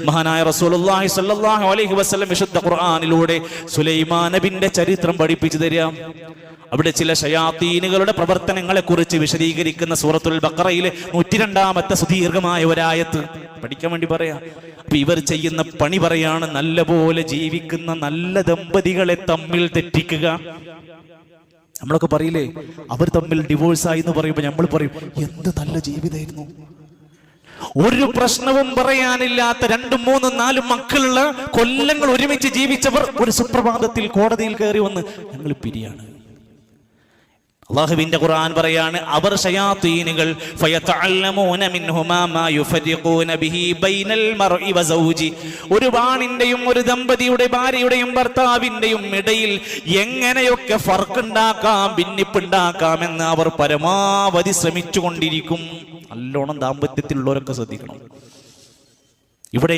മഹാനായ റസൂലുള്ളാഹി സ്വല്ലല്ലാഹു അലൈഹി വസല്ലം വിശുദ്ധ ഖുർആനിലൂടെ സുലൈമാൻ നബിയുടെ ചരിത്രം പഠിപ്പിച്ചു തരാം. അവിടെ ചില ശയാത്തീനുകളുടെ പ്രവർത്തനങ്ങളെ കുറിച്ച് വിശദീകരിക്കുന്ന സൂറത്തുൽ ബഖറയിലെ 102-ാമത്തെ സുദീർഘമായ ഒരായത്ത് പഠിക്കാൻ വേണ്ടി പറയാം. അപ്പൊ ഇവർ ചെയ്യുന്ന പണി പറയാണ്, നല്ലപോലെ ജീവിക്കുന്ന നല്ല ദമ്പതികളെ തമ്മിൽ തെറ്റിക്കുക. നമ്മളൊക്കെ പറയില്ലേ, അവർ തമ്മിൽ ഡിവോഴ്സായി എന്ന് പറയുമ്പോൾ നമ്മൾ പറയും, എന്ത് നല്ല ജീവിതമായിരുന്നു, ഒരു പ്രശ്നവും പറയാനില്ലാത്ത 2, 3, 4 മക്കളുള്ള കൊല്ലങ്ങൾ ഒരുമിച്ച് ജീവിച്ചവർ ഒരു സുപ്രഭാതത്തിൽ കോടതിയിൽ കയറി വന്ന് ഞങ്ങൾ പിരിയാണ്. അല്ലാഹുവിന്റെ ഖുർആൻ പറയാണ്, അവർ ശയാത്തീനുകൾ ഫയതഅല്ലമൂന മിൻഹുമാ മാ യുഫരിഖൂന ബിഹി ബൈനൽ മർഇ വസൗജി, ഒരു ആണിന്റെയും ഒരു ദമ്പതിയുടെ ഭാര്യയുടെയും ഭർത്താവിന്റെയും ഇടയിൽ എങ്ങനെയൊക്കെ ഫർഖുണ്ടാക്കാം, ഭിന്നിപ്പുണ്ടാക്കാം എന്ന് അവർ പരമാവധി ശ്രമിച്ചുകൊണ്ടിരിക്കും. നല്ലോണം ദാമ്പത്യത്തിലുള്ളവരൊക്കെ ശ്രദ്ധിക്കണം. ഇവിടെ